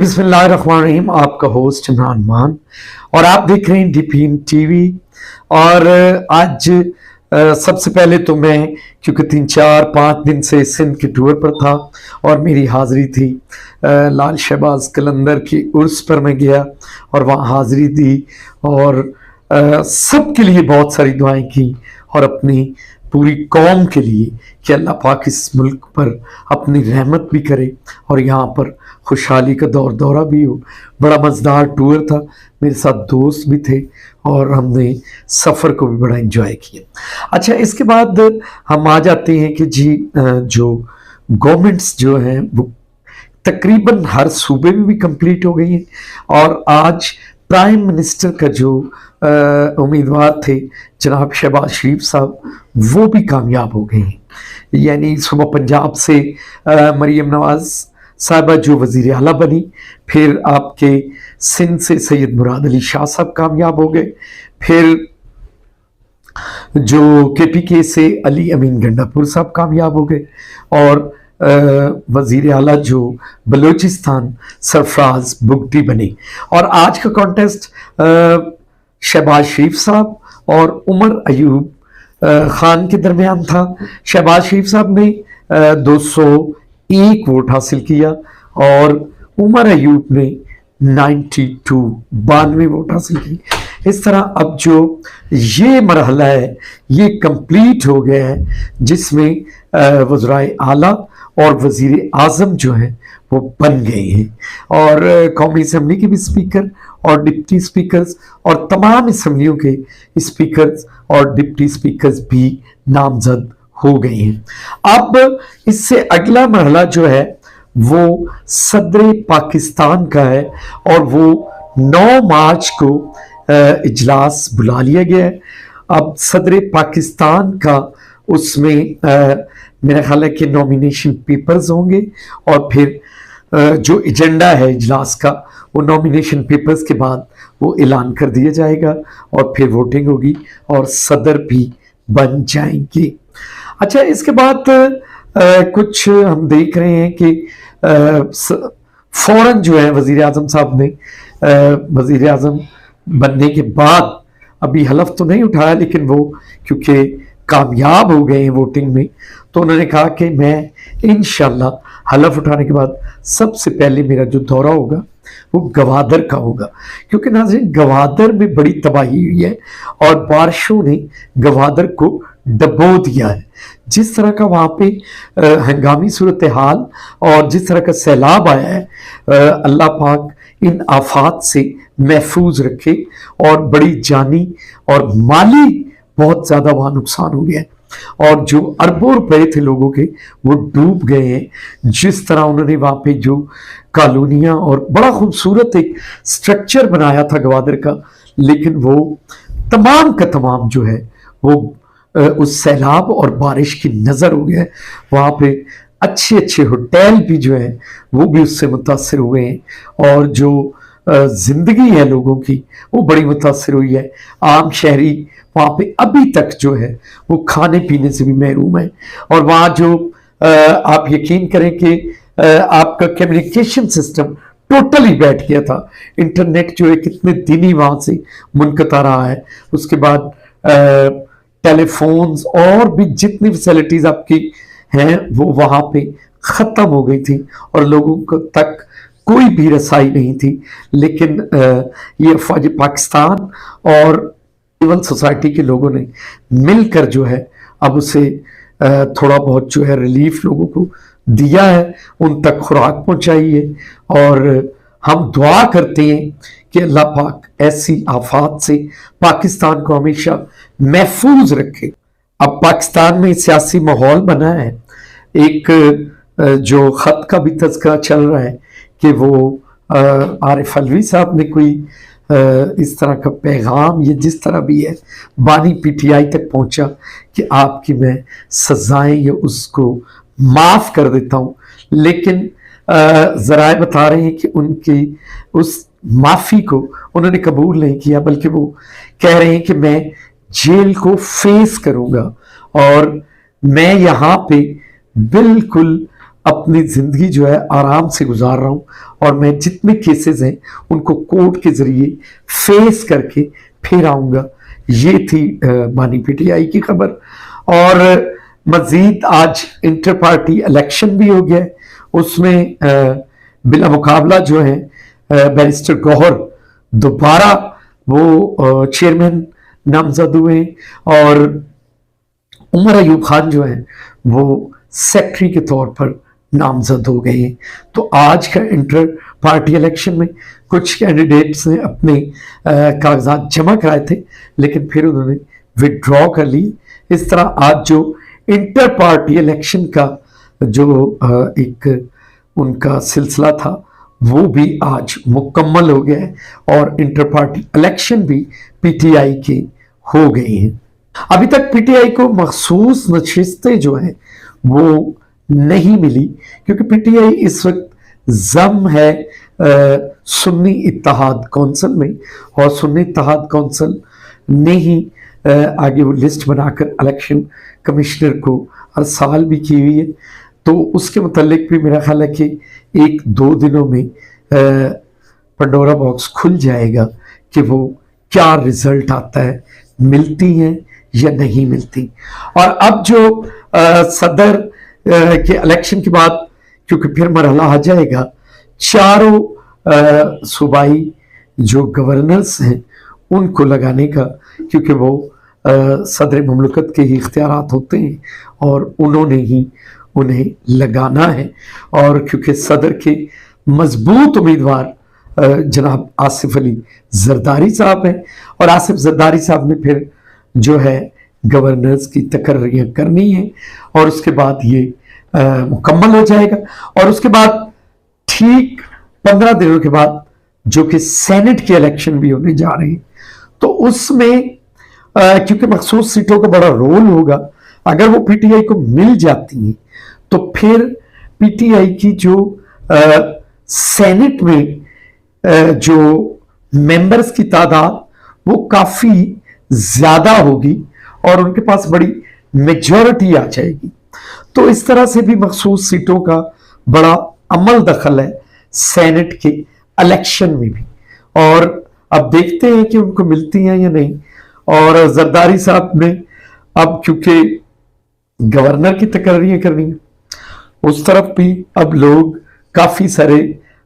बिस्मिल्लाहिर्रहमानिर्रहीम। आपका होस्ट इमरान मान और आप देख रहे हैं डीपीएन टीवी। और आज सबसे पहले तो मैं, क्योंकि 3-4-5 दिन से सिंध के टूर पर था और मेरी हाज़िरी थी लाल शहबाज कलंदर की उर्स पर मैं गया और वहाँ हाज़िरी दी और सबके लिए बहुत सारी दुआएं की और अपनी पूरी कौम के लिए कि अल्लाह पाक इस मुल्क पर अपनी रहमत भी करे और यहाँ पर खुशहाली का दौरा भी हो। बड़ा मज़ेदार टूर था, मेरे साथ दोस्त भी थे और हमने सफ़र को भी बड़ा एंजॉय किया। अच्छा, इसके बाद हम आ जाते हैं कि जी जो गवर्नमेंट्स जो हैं वो तकरीबन हर सूबे में भी कंप्लीट हो गई हैं और आज प्राइम मिनिस्टर का जो उम्मीदवार थे जनाब शहबाज शरीफ साहब, वो भी कामयाब हो गए हैं। यानी सुबह पंजाब से मरीम नवाज साहबा जो वज़ीर आला बनी, फिर आपके सिंध से सैयद मुराद अली शाह साहब कामयाब हो गए, फिर जो केपीके से अली अमीन गंडापुर साहब कामयाब हो गए और वज़ीर आला जो बलूचिस्तान सरफराज बुगटी बने। और आज का कॉन्टेस्ट शहबाज शरीफ साहब और उमर अयूब खान के दरमियान था। शहबाज शरीफ साहब ने 201 वोट हासिल किया और उमर अयूब ने 92 वोट हासिल की। इस तरह अब जो ये मरहला है ये कंप्लीट हो गया है, जिसमें वज़राए आला और वज़ीर आज़म जो हैं वो बन गए हैं और कौमी असम्बली के भी स्पीकर और डिप्टी स्पीकर्स और तमाम असम्बलियों के स्पीकर्स और डिप्टी स्पीकर्स भी नामजद हो गए हैं। अब इससे अगला मरहला जो है वो सदर पाकिस्तान का है और वो 9 मार्च को इजलास बुला लिया गया है। अब सदर पाकिस्तान का उसमें मेरा ख्याल है कि नॉमिनेशन पेपर्स होंगे और फिर जो एजेंडा है इजलास का वो नॉमिनेशन पेपर्स के बाद वो ऐलान कर दिया जाएगा और फिर वोटिंग होगी और सदर भी बन जाएंगे। अच्छा, इसके बाद कुछ हम देख रहे हैं कि फौरन जो है वज़ीर आज़म साहब ने वज़ीर आज़म बनने के बाद अभी हलफ तो नहीं उठाया, लेकिन वो क्योंकि कामयाब हो गए हैं वोटिंग में तो उन्होंने कहा कि मैं इंशाल्लाह हलफ उठाने के बाद सबसे पहले मेरा जो दौरा होगा वो गवादर का होगा, क्योंकि नाज़रीन गवादर में बड़ी तबाही हुई है और बारिशों ने गवादर को डबो दिया है। जिस तरह का वहाँ पे हंगामी सूरत हाल और जिस तरह का सैलाब आया है, अल्लाह पाक इन आफात से महफूज रखे और बड़ी जानी और माली बहुत ज़्यादा वहाँ नुकसान हो गया है और जो अरबों रुपए थे लोगों के वो डूब गए हैं। जिस तरह उन्होंने वहाँ पे जो कॉलोनियाँ और बड़ा खूबसूरत एक स्ट्रक्चर बनाया था गवादर का, लेकिन वो तमाम का तमाम जो है वो उस सैलाब और बारिश की नज़र हो गया। वहाँ पे अच्छे अच्छे होटल भी जो हैं वो भी उससे मुतासर हुए हैं और जो ज़िंदगी है लोगों की वो बड़ी मुतासर हुई है। आम शहरी वहाँ पे अभी तक जो है वो खाने पीने से भी महरूम है और वहाँ जो आप यकीन करें कि आपका कम्युनिकेशन सिस्टम टोटली बैठ गया था। इंटरनेट जो है कितने दिन ही वहाँ से मुनक़ता रहा है। उसके बाद टेलीफोन्स और भी जितनी फैसिलिटीज़ आपकी हैं वो वहाँ पे ख़त्म हो गई थी और लोगों को तक कोई भी रसाई नहीं थी। लेकिन ये अफवाज पाकिस्तान और सिविल सोसाइटी के लोगों ने मिलकर जो है अब उसे थोड़ा बहुत जो है रिलीफ लोगों को दिया है, उन तक खुराक पहुंचाई है और हम दुआ करते हैं कि अल्लाह पाक ऐसी आफात से पाकिस्तान को हमेशा महफूज रखे। अब पाकिस्तान में सियासी माहौल बना है, एक जो ख़त का भी तज़किरा चल रहा है कि वो आरिफ अलवी साहब ने कोई इस तरह का पैगाम ये जिस तरह भी है बानी पीटीआई तक पहुंचा कि आपकी मैं सजाएं या उसको माफ़ कर देता हूँ, लेकिन ज़राए बता रहे हैं कि उनकी उस माफ़ी को उन्होंने कबूल नहीं किया, बल्कि वो कह रहे हैं कि मैं जेल को फेस करूँगा और मैं यहाँ पे बिल्कुल اپنی زندگی جو ہے آرام سے گزار رہا ہوں اور میں جتنے کیسز ہیں ان کو کورٹ کے ذریعے فیس کر کے پھر آؤں گا. یہ تھی مانی پی ٹی آئی کی خبر. اور مزید آج انٹر پارٹی الیکشن بھی ہو گیا ہے. اس میں بلا مقابلہ جو ہے بیرسٹر گوہر دوبارہ وہ چیئرمین نامزد ہوئے اور عمر ایوب خان جو ہیں وہ سیکٹری کے طور پر نامزد ہو گئے ہیں. تو آج کا انٹر پارٹی الیکشن میں کچھ کینڈیڈیٹس نے اپنے کاغذات جمع کرائے تھے لیکن پھر انہوں نے وڈرا کر لی. اس طرح آج جو انٹر پارٹی الیکشن کا جو ایک ان کا سلسلہ تھا وہ بھی آج مکمل ہو گیا ہے اور انٹر پارٹی الیکشن بھی پی ٹی آئی کے ہو گئے ہیں. ابھی تک پی ٹی آئی کو مخصوص نشستیں جو ہیں وہ نہیں ملی کیونکہ پی ٹی آئی اس وقت ضم ہے سنی اتحاد کونسل میں اور سنی اتحاد کونسل نے ہی آگے وہ لسٹ بنا کر الیکشن کمشنر کو ارسال بھی کی ہوئی ہے. تو اس کے متعلق بھی میرا خیال ہے کہ 1-2 دنوں میں پنڈورا باکس کھل جائے گا کہ وہ کیا رزلٹ آتا ہے, ملتی ہیں یا نہیں ملتی. اور اب جو صدر کے الیکشن کے بعد کیونکہ پھر مرحلہ آ جائے گا, چاروں صوبائی جو گورنرز ہیں ان کو لگانے کا, کیونکہ وہ صدر مملکت کے ہی اختیارات ہوتے ہیں اور انہوں نے ہی انہیں لگانا ہے. اور کیونکہ صدر کے مضبوط امیدوار جناب آصف علی زرداری صاحب ہیں اور آصف زرداری صاحب نے پھر جو ہے گورنرز کی تقرریاں کرنی ہیں اور اس کے بعد یہ مکمل ہو جائے گا. اور اس کے بعد ٹھیک 15 دنوں کے بعد جو کہ سینٹ کے الیکشن بھی ہونے جا رہے ہیں, تو اس میں کیونکہ مخصوص سیٹوں کا بڑا رول ہوگا, اگر وہ پی ٹی آئی کو مل جاتی ہیں تو پھر پی ٹی آئی کی جو سینٹ میں جو ممبرز کی تعداد وہ کافی زیادہ ہوگی اور ان کے پاس بڑی میجورٹی آ جائے گی. تو اس طرح سے بھی مخصوص سیٹوں کا بڑا عمل دخل ہے سینٹ کے الیکشن میں بھی, اور اب دیکھتے ہیں کہ ان کو ملتی ہیں یا نہیں. اور زرداری صاحب نے اب کیونکہ گورنر کی تقرریاں کرنی ہیں, اس طرف بھی اب لوگ کافی سارے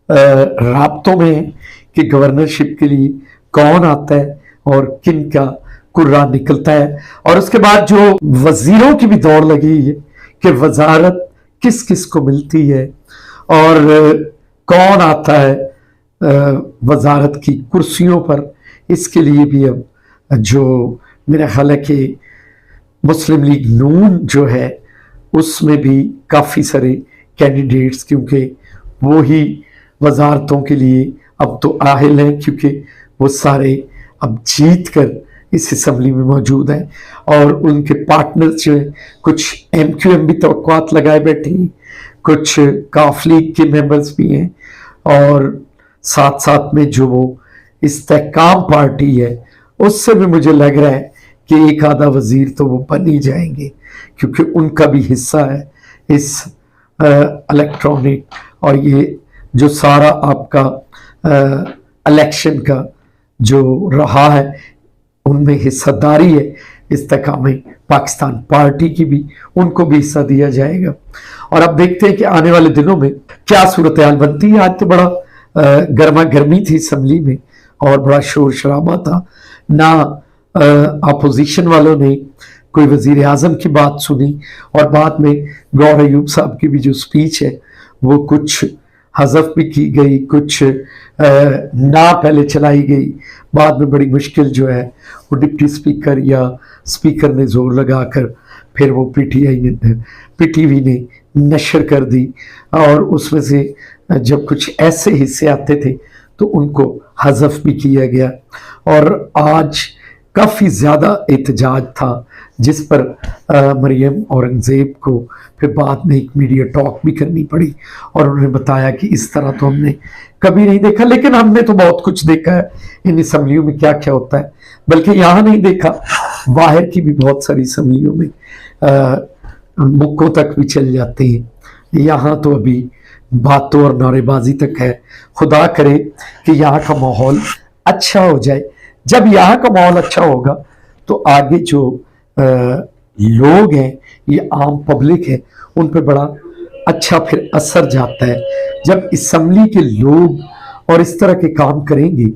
رابطوں میں ہیں کہ گورنرشپ کے لیے کون آتا ہے اور کن کا کرا نکلتا ہے. اور اس کے بعد جو وزیروں کی بھی دوڑ لگی ہے کہ وزارت کس کس کو ملتی ہے اور کون آتا ہے وزارت کی کرسیوں پر. اس کے لیے بھی اب جو میرا خیال ہے کہ مسلم لیگ نون جو ہے اس میں بھی کافی سارے کینڈیڈیٹس, کیونکہ وہی وزارتوں کے لیے اب تو اہل ہیں کیونکہ وہ سارے اب جیت کر اس اسمبلی میں موجود ہیں اور ان کے پارٹنرز جو ہیں کچھ ایم کیو ایم بھی توقعات لگائے بیٹھے ہیں, کچھ کاف لیگ کے ممبرز بھی ہیں اور ساتھ ساتھ میں جو وہ استحکام پارٹی ہے اس سے بھی مجھے لگ رہا ہے کہ ایک آدھا وزیر تو وہ بن ہی جائیں گے کیونکہ ان کا بھی حصہ ہے اس الیکٹرانک اور یہ جو سارا آپ کا الیکشن کا جو رہا ہے ان میں حصہ داری ہے استحکام پاکستان پارٹی کی بھی, ان کو بھی حصہ دیا جائے گا. اور اب دیکھتے ہیں کہ آنے والے دنوں میں کیا صورتحال بنتی ہے. آج تو بڑا گرما گرمی تھی اسمبلی میں اور بڑا شور شرابہ تھا, نہ اپوزیشن والوں نے کوئی وزیر اعظم کی بات سنی اور بعد میں گوہر ایوب صاحب کی بھی جو سپیچ ہے وہ کچھ حذف بھی کی گئی, کچھ نہ پہلے چلائی گئی, بعد میں بڑی مشکل جو ہے وہ ڈپٹی سپیکر یا سپیکر نے زور لگا کر پھر وہ پی ٹی وی نے نشر کر دی اور اس میں سے جب کچھ ایسے حصے آتے تھے تو ان کو حذف بھی کیا گیا. اور آج کافی زیادہ احتجاج تھا جس پر مریم اورنگزیب کو پھر بعد میں ایک میڈیا ٹاک بھی کرنی پڑی اور انہوں نے بتایا کہ اس طرح تو ہم نے کبھی نہیں دیکھا, لیکن ہم نے تو بہت کچھ دیکھا ہے ان اسمبلیوں میں کیا کیا ہوتا ہے, بلکہ یہاں نہیں دیکھا, باہر کی بھی بہت ساری اسمبلیوں میں مکوں تک بھی چل جاتے ہیں यहाँ तो अभी बातों और नारेबाजी तक है। खुदा करे कि यहाँ का माहौल अच्छा हो जाए। जब यहाँ का माहौल अच्छा होगा तो आगे जो लोग हैं, ये आम पब्लिक है, उन पे बड़ा अच्छा फिर असर जाता है। जब असम्बली के लोग और इस तरह के काम करेंगे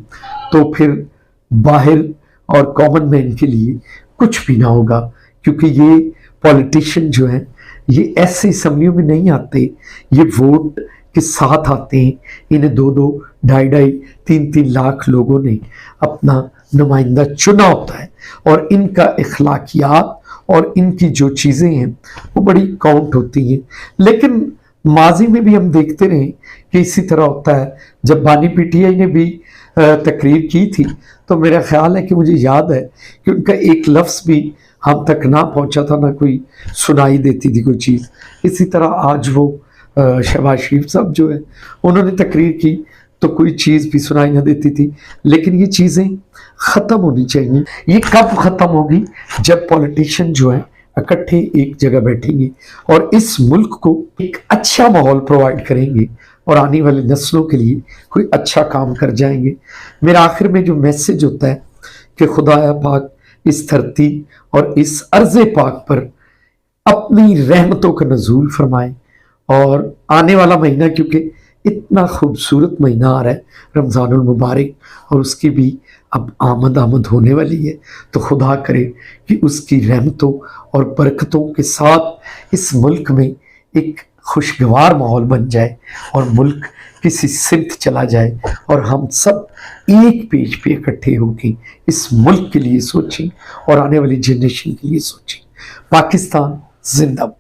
तो फिर बाहर और कॉमन मैन के लिए कुछ भी ना होगा, क्योंकि ये पॉलिटिशियन जो हैं ये ऐसे असम्बलियों में नहीं आते, ये वोट के साथ आते हैं। इन्हें 2-2, 2.5-2.5, 3-3 लाख लोगों ने अपना नुमाइंदा चुना होता है और इनका इखलाकियात और इनकी जो चीज़ें हैं वो बड़ी काउंट होती हैं। लेकिन माजी में भी हम देखते रहे कि इसी तरह होता है। जब बानी पीटीआई ने भी तकरीर की थी तो मेरा ख्याल है कि मुझे याद है कि उनका एक लफ्ज़ भी हम तक ना पहुंचा था, ना कोई सुनाई देती थी कोई चीज़। इसी तरह आज वो शहबाज शरीफ साहब जो है उन्होंने तकरीर की तो कोई चीज़ भी सुनाई ना देती थी। लेकिन ये चीज़ें ख़त्म होनी चाहिए। ये कब ख़त्म होगी? जब पॉलिटिशियन जो है इकट्ठे एक जगह बैठेंगे और इस मुल्क को एक अच्छा माहौल प्रोवाइड करेंगे और आने वाली नस्लों के लिए कोई अच्छा काम कर जाएंगे। मेरा आखिर में जो मैसेज होता है कि खुदाया पाक इस धरती और इस अर्ज़े पाक पर अपनी रहमतों का नज़ूल फरमाए। और आने वाला महीना, क्योंकि इतना खूबसूरत महीना आ रहा है रमज़ानुल मुबारक, और उसकी भी अब आमद होने वाली है, तो खुदा करे कि उसकी रहमतों और बरकतों के साथ इस मुल्क में एक खुशगवार माहौल बन जाए और मुल्क किसी सिमत चला जाए और हम सब एक पेज पे इकट्ठे होकर इस मुल्क के लिए सोचें और आने वाली जनरेशन के लिए सोचें। पाकिस्तान जिंदाबाद।